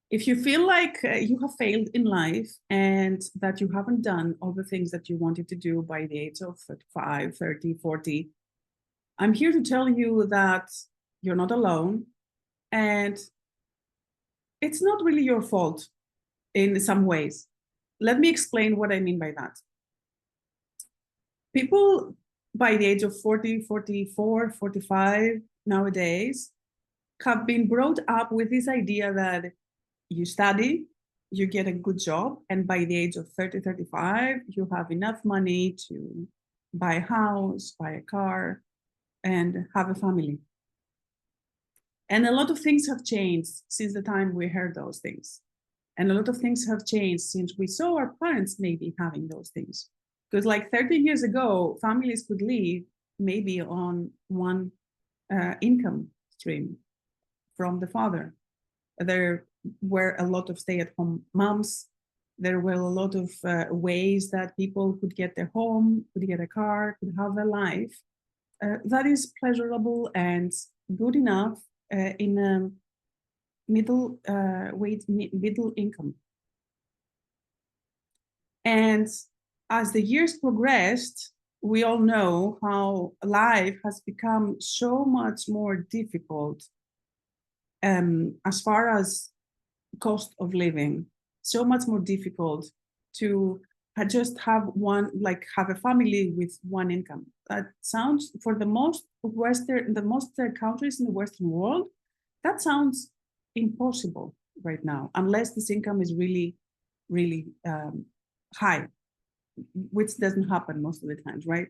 If you feel like you have failed in life and that you haven't done all the things that you wanted to do by the age of 35, 30, 40, I'm here to tell you that you're not alone. And it's not really your fault in some ways. Let me explain what I mean by that. People by the age of 40, 44, 45 nowadays have been brought up with this idea that you study, you get a good job, and by the age of 30, 35, you have enough money to buy a house, buy a car, and have a family. And a lot of things have changed since the time we heard those things. And a lot of things have changed since we saw our parents maybe having those things. Because like 30 years ago, families could live maybe on one income stream from the father. There were a lot of stay-at-home moms. There were a lot of ways that people could get their home, could get a car, could have a life that is pleasurable and good enough in a middle income. And as the years progressed, we all know how life has become so much more difficult as far as cost of living, so much more difficult to just have have a family with one income. That sounds, for the most countries in the Western world, that sounds impossible right now, unless this income is really, really high, which doesn't happen most of the times, right?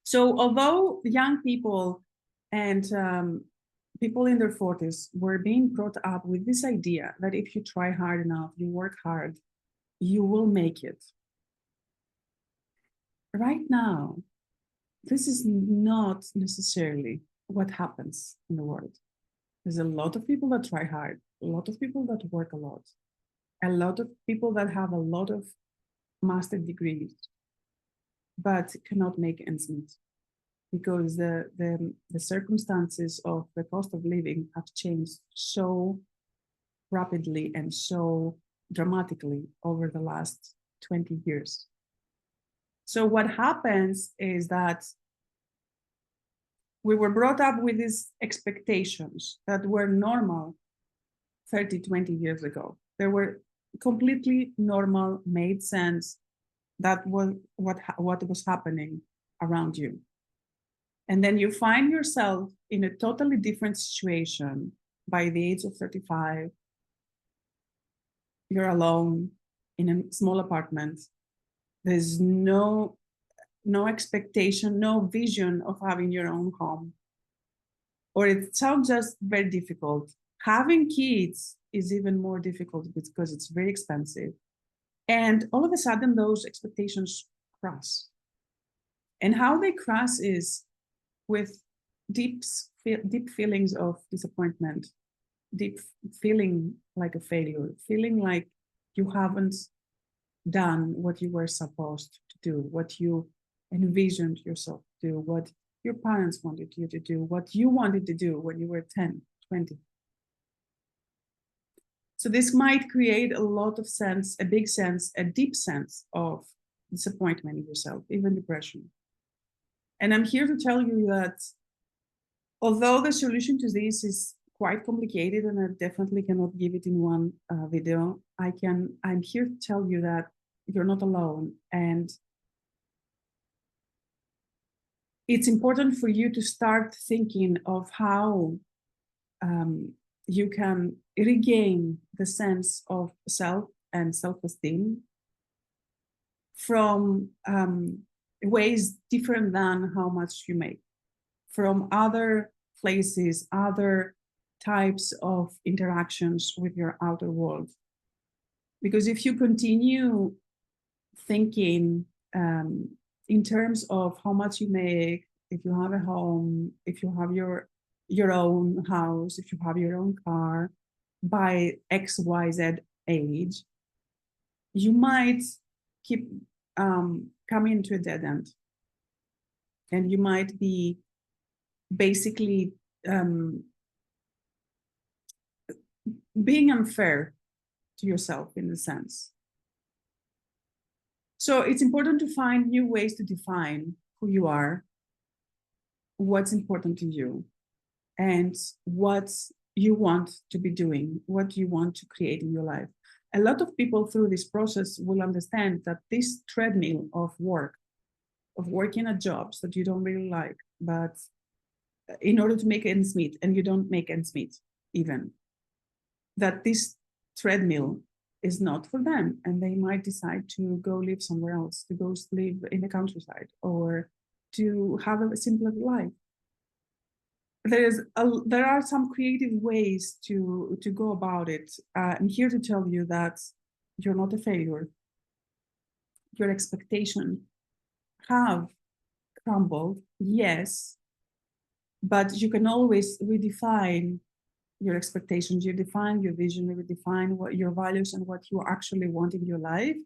So although young people and people in their 40s were being brought up with this idea that if you try hard enough, you work hard, you will make it. Right now, this is not necessarily what happens in the world. There's a lot of people that try hard, a lot of people that work a lot of people that have a lot of master degrees, but cannot make ends meet because the circumstances of the cost of living have changed so rapidly and so dramatically over the last 20 years. So what happens is that we were brought up with these expectations that were normal 30, 20 years ago. They were completely normal, made sense. That was what was happening around you. And then you find yourself in a totally different situation by the age of 35. You're alone in a small apartment. There's no expectation, no vision of having your own home. Or it sounds just very difficult. Having kids is even more difficult because it's very expensive. And all of a sudden, those expectations cross. And how they cross is with deep feelings of disappointment, deep feeling like a failure, feeling like you haven't done what you were supposed to do, what you envisioned yourself to do, what your parents wanted you to do, what you wanted to do when you were 10, 20. So this might create a lot of sense, a big sense, a deep sense of disappointment in yourself, even depression. And I'm here to tell you that although the solution to this is quite complicated and I definitely cannot give it in one video, I'm here to tell you that you're not alone. And it's important for you to start thinking of how you can regain the sense of self and self-esteem from ways different than how much you make, from other places, other types of interactions with your outer world. Because if you continue thinking in terms of how much you make, if you have a home, if you have your own house, if you have your own car, by XYZ age, you might keep coming to a dead end. And you might be basically being unfair to yourself in a sense. So it's important to find new ways to define who you are, what's important to you, and what you want to be doing, what you want to create in your life. A lot of people through this process will understand that this treadmill of work, of working at jobs that you don't really like, but in order to make ends meet, and you don't make ends meet even, that this treadmill is not for them, and they might decide to go live somewhere else, to go live in the countryside, or to have a simpler life. There are some creative ways to go about it. I'm here to tell you that you're not a failure. Your expectations have crumbled, yes, but you can always redefine your expectations, you define your vision, you redefine what your values and what you actually want in your life,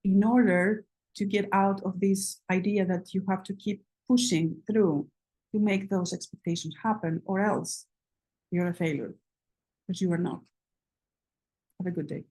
in order to get out of this idea that you have to keep pushing through to make those expectations happen, or else you're a failure, but you are not. Have a good day.